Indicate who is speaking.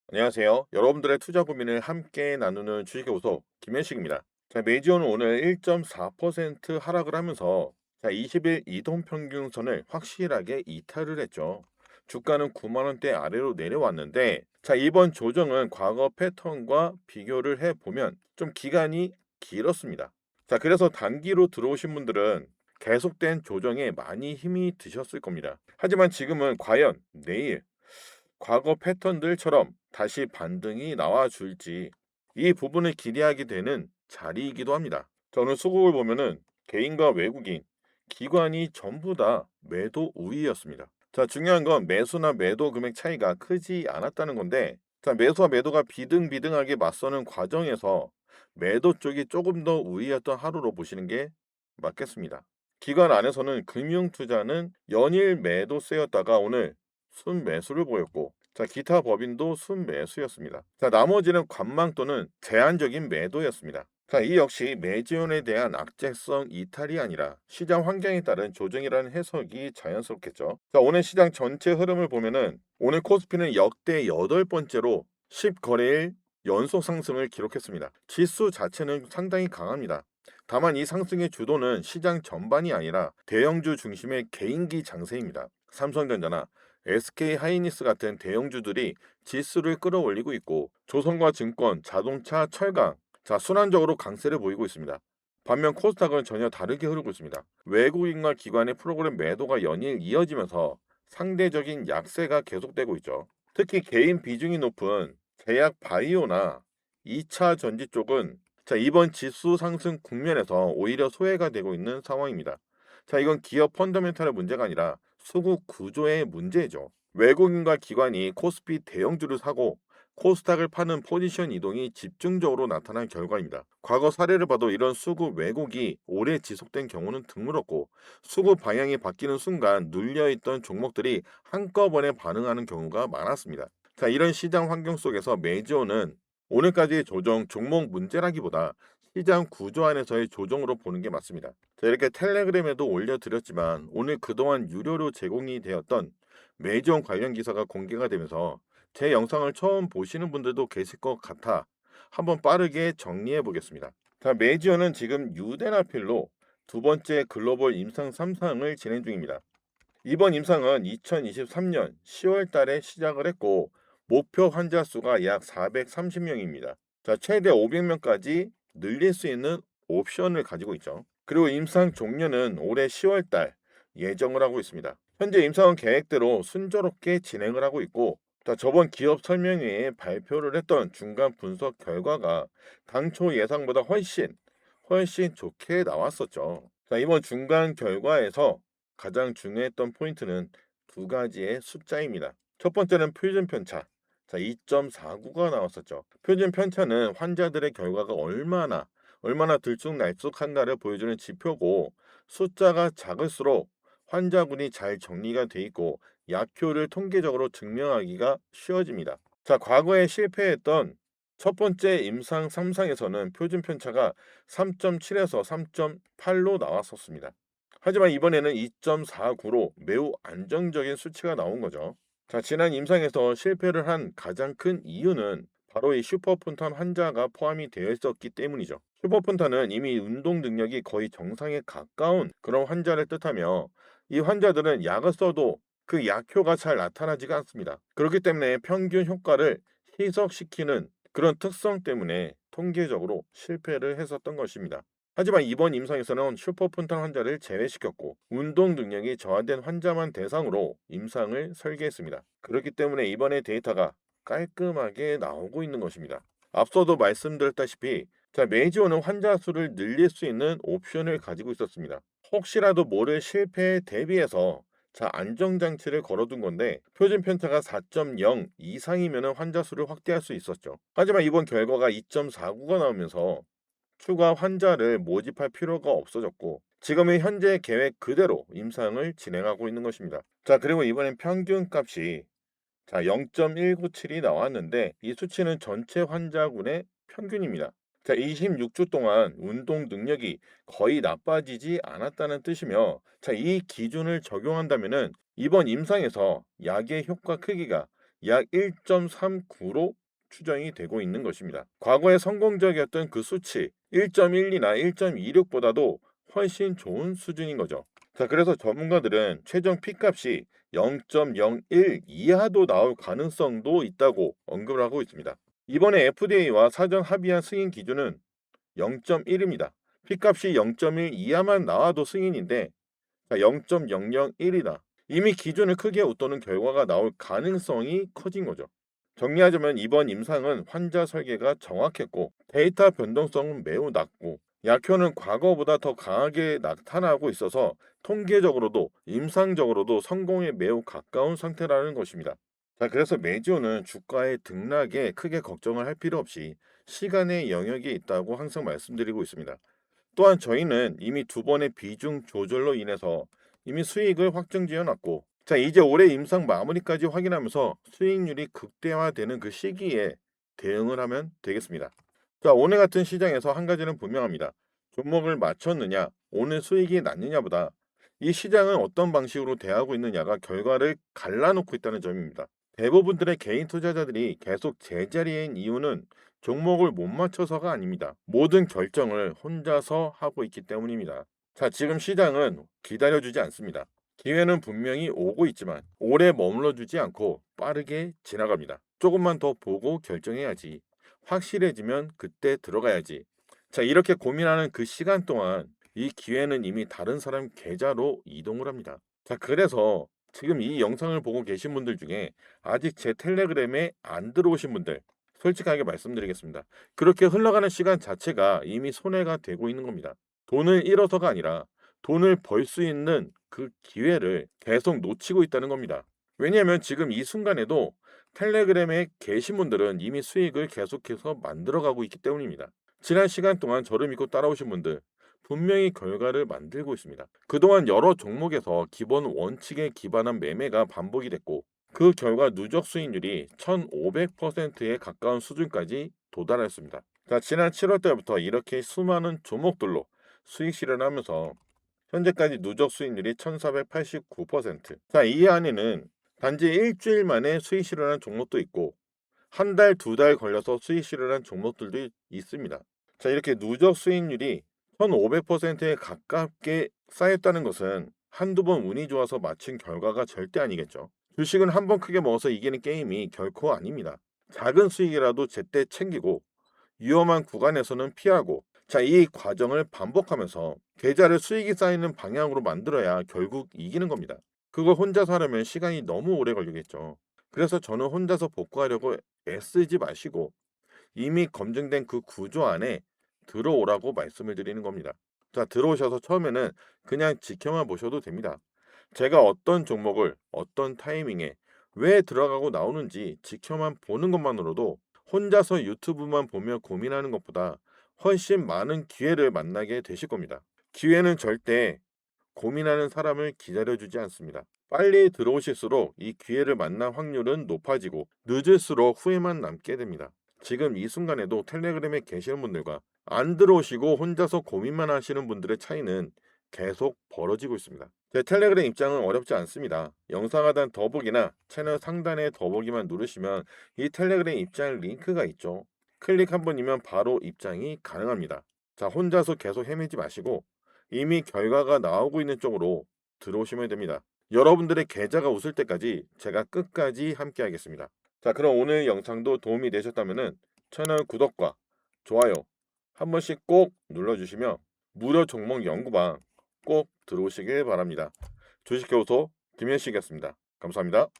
Speaker 1: 안녕하세요. 여러분들의 투자 고민을 함께 나누는 주식의 김현식입니다. 메이지오는 오늘 1.4% 하락을 하면서 20일 이동 평균선을 확실하게 이탈을 했죠. 주가는 9만 원대 아래로 내려왔는데 이번 조정은 과거 패턴과 비교를 해 보면 좀 기간이 길었습니다. 그래서 단기로 들어오신 분들은 계속된 조정에 많이 힘이 드셨을 겁니다. 하지만 지금은 과연 내일 과거 패턴들처럼 다시 반등이 나와줄지 이 부분을 기대하게 되는 자리이기도 합니다. 저는 수급을 보면은 개인과 외국인, 기관이 전부 다 매도 우위였습니다. 중요한 건 매수나 매도 금액 차이가 크지 않았다는 건데, 매수와 매도가 비등비등하게 맞서는 과정에서 매도 쪽이 조금 더 우위였던 하루로 보시는 게 맞겠습니다. 기관 안에서는 금융 투자는 연일 매도세였다가 오늘 순매수를 보였고 기타 법인도 순매수였습니다. 나머지는 관망 또는 제한적인 매도였습니다. 이 역시 매지온에 대한 악재성 이탈이 아니라 시장 환경에 따른 조정이라는 해석이 자연스럽겠죠. 오늘 시장 전체 흐름을 보면은 오늘 코스피는 역대 8번째로 10거래일 연속 상승을 기록했습니다. 지수 자체는 상당히 강합니다. 다만 이 상승의 주도는 시장 전반이 아니라 대형주 중심의 개인기 장세입니다. 삼성전자나 SK하이닉스 같은 대형주들이 지수를 끌어올리고 있고 조선과 증권, 자동차, 철강 순환적으로 강세를 보이고 있습니다. 반면 코스닥은 전혀 다르게 흐르고 있습니다. 외국인과 기관의 프로그램 매도가 연일 이어지면서 상대적인 약세가 계속되고 있죠. 특히 개인 비중이 높은 제약 바이오나 2차 전지 쪽은 이번 지수 상승 국면에서 오히려 소외가 되고 있는 상황입니다. 이건 기업 펀더멘탈의 문제가 아니라 수급 구조의 문제죠. 외국인과 기관이 코스피 대형주를 사고 코스닥을 파는 포지션 이동이 집중적으로 나타난 결과입니다. 과거 사례를 봐도 이런 수급 왜곡이 오래 지속된 경우는 드물었고 수급 방향이 바뀌는 순간 눌려있던 종목들이 한꺼번에 반응하는 경우가 많았습니다. 이런 시장 환경 속에서 매지오는 오늘까지의 조정 종목 문제라기보다 시장 구조 안에서의 조정으로 보는 게 맞습니다. 이렇게 텔레그램에도 올려드렸지만 오늘 그동안 유료로 제공이 되었던 매지원 관련 기사가 공개가 되면서 제 영상을 처음 보시는 분들도 계실 것 같아 한번 빠르게 정리해 보겠습니다. 매지원은 지금 유대나필로 두 번째 글로벌 임상 3상을 진행 중입니다. 이번 임상은 2023년 10월 달에 시작을 했고 목표 환자 수가 약 430명입니다. 최대 500명까지 늘릴 수 있는 옵션을 가지고 있죠. 그리고 임상 종료는 올해 10월 달 예정을 하고 있습니다. 현재 임상은 계획대로 순조롭게 진행을 하고 있고 저번 기업 설명회에 발표를 했던 중간 분석 결과가 당초 예상보다 훨씬 좋게 나왔었죠. 이번 중간 결과에서 가장 중요했던 포인트는 두 가지의 숫자입니다. 첫 번째는 표준 편차. 2.49가 나왔었죠. 표준 편차는 환자들의 결과가 얼마나 들쭉날쭉한가를 보여주는 지표고 숫자가 작을수록 환자군이 잘 정리가 돼 있고 약효를 통계적으로 증명하기가 쉬워집니다. 과거에 실패했던 첫 번째 임상 3상에서는 표준 편차가 3.7에서 3.8로 나왔었습니다. 하지만 이번에는 2.49로 매우 안정적인 수치가 나온 거죠. 지난 임상에서 실패를 한 가장 큰 이유는 바로 이 슈퍼폰탄 환자가 포함이 되어 있었기 때문이죠. 슈퍼폰탄은 이미 운동 능력이 거의 정상에 가까운 그런 환자를 뜻하며 이 환자들은 약을 써도 그 약효가 잘 나타나지가 않습니다. 그렇기 때문에 평균 효과를 희석시키는 그런 특성 때문에 통계적으로 실패를 했었던 것입니다. 하지만 이번 임상에서는 슈퍼폰탄 환자를 제외시켰고 운동 능력이 저하된 환자만 대상으로 임상을 설계했습니다. 그렇기 때문에 이번의 데이터가 깔끔하게 나오고 있는 것입니다. 앞서도 말씀드렸다시피 메이지오는 환자 수를 늘릴 수 있는 옵션을 가지고 있었습니다. 혹시라도 모를 실패에 대비해서 안정장치를 걸어둔 건데 표준 편차가 4.0 이상이면 환자 수를 확대할 수 있었죠. 하지만 이번 결과가 2.49가 나오면서 추가 환자를 모집할 필요가 없어졌고 지금의 현재 계획 그대로 임상을 진행하고 있는 것입니다. 그리고 이번엔 평균 값이 0.197이 나왔는데 이 수치는 전체 환자군의 평균입니다. 26주 동안 운동 능력이 거의 나빠지지 않았다는 뜻이며 이 기준을 적용한다면은 이번 임상에서 약의 효과 크기가 약 1.39로 추정이 되고 있는 것입니다. 과거에 성공적이었던 그 수치 1.12나 1.26보다도 훨씬 좋은 수준인 거죠. 자, 그래서 전문가들은 최종 P값이 0.01 이하도 나올 가능성도 있다고 언급을 하고 있습니다. 이번에 FDA와 사전 합의한 승인 기준은 0.1입니다. P값이 0.1 이하만 나와도 승인인데 0.001이다. 이미 기준을 크게 웃도는 결과가 나올 가능성이 커진 거죠. 정리하자면 이번 임상은 환자 설계가 정확했고 데이터 변동성은 매우 낮고 약효는 과거보다 더 강하게 나타나고 있어서 통계적으로도 임상적으로도 성공에 매우 가까운 상태라는 것입니다. 자, 그래서 메지오는 주가의 등락에 크게 걱정을 할 필요 없이 시간의 영역이 있다고 항상 말씀드리고 있습니다. 또한 저희는 이미 두 번의 비중 조절로 인해서 이미 수익을 확정지어 놨고, 자, 이제 올해 임상 마무리까지 확인하면서 수익률이 극대화되는 그 시기에 대응을 하면 되겠습니다. 자, 오늘 같은 시장에서 한 가지는 분명합니다. 종목을 맞췄느냐, 오늘 수익이 났느냐보다 이 시장은 어떤 방식으로 대하고 있느냐가 결과를 갈라놓고 있다는 점입니다. 대부분들의 개인 투자자들이 계속 제자리인 이유는 종목을 못 맞춰서가 아닙니다. 모든 결정을 혼자서 하고 있기 때문입니다. 자, 지금 시장은 기다려주지 않습니다. 기회는 분명히 오고 있지만 오래 머물러주지 않고 빠르게 지나갑니다. 조금만 더 보고 결정해야지. 확실해지면 그때 들어가야지. 자, 이렇게 고민하는 그 시간 동안 이 기회는 이미 다른 사람 계좌로 이동을 합니다. 자, 그래서 지금 이 영상을 보고 계신 분들 중에 아직 제 텔레그램에 안 들어오신 분들 솔직하게 말씀드리겠습니다. 그렇게 흘러가는 시간 자체가 이미 손해가 되고 있는 겁니다. 돈을 잃어서가 아니라 돈을 벌 수 있는 그 기회를 계속 놓치고 있다는 겁니다. 왜냐하면 지금 이 순간에도 텔레그램에 계신 분들은 이미 수익을 계속해서 만들어가고 있기 때문입니다. 지난 시간 동안 저를 믿고 따라오신 분들 분명히 결과를 만들고 있습니다. 그동안 여러 종목에서 기본 원칙에 기반한 매매가 반복이 됐고 그 결과 누적 수익률이 1500%에 가까운 수준까지 도달했습니다. 자, 지난 7월 달부터 이렇게 수많은 종목들로 수익 실현하면서 현재까지 누적 수익률이 1489%. 자, 이 안에는 단지 일주일 만에 수익 실현한 종목도 있고 한 달, 두 달 걸려서 수익 실현한 종목들도 있습니다. 자, 이렇게 누적 수익률이 1500%에 가깝게 쌓였다는 것은 한두 번 운이 좋아서 맞춘 결과가 절대 아니겠죠. 주식은 한 번 크게 먹어서 이기는 게임이 결코 아닙니다. 작은 수익이라도 제때 챙기고 위험한 구간에서는 피하고, 자, 이 과정을 반복하면서 계좌를 수익이 쌓이는 방향으로 만들어야 결국 이기는 겁니다. 그걸 혼자서 하려면 시간이 너무 오래 걸리겠죠. 그래서 저는 혼자서 복구하려고 애쓰지 마시고 이미 검증된 그 구조 안에 들어오라고 말씀을 드리는 겁니다. 자, 들어오셔서 처음에는 그냥 지켜만 보셔도 됩니다. 제가 어떤 종목을 어떤 타이밍에 왜 들어가고 나오는지 지켜만 보는 것만으로도 혼자서 유튜브만 보며 고민하는 것보다 훨씬 많은 기회를 만나게 되실 겁니다. 기회는 절대 고민하는 사람을 기다려주지 않습니다. 빨리 들어오실수록 이 기회를 만날 확률은 높아지고 늦을수록 후회만 남게 됩니다. 지금 이 순간에도 텔레그램에 계시는 분들과 안 들어오시고 혼자서 고민만 하시는 분들의 차이는 계속 벌어지고 있습니다. 제 텔레그램 입장은 어렵지 않습니다. 영상 하단 더보기나 채널 상단의 더보기만 누르시면 이 텔레그램 입장 링크가 있죠. 클릭 한 번이면 바로 입장이 가능합니다. 자, 혼자서 계속 헤매지 마시고 이미 결과가 나오고 있는 쪽으로 들어오시면 됩니다. 여러분들의 계좌가 웃을 때까지 제가 끝까지 함께 하겠습니다. 자, 그럼 오늘 영상도 도움이 되셨다면 채널 구독과 좋아요 한 번씩 꼭 눌러주시면 무료 종목 연구방 꼭 들어오시길 바랍니다. 주식교도소 김현식이었습니다. 감사합니다.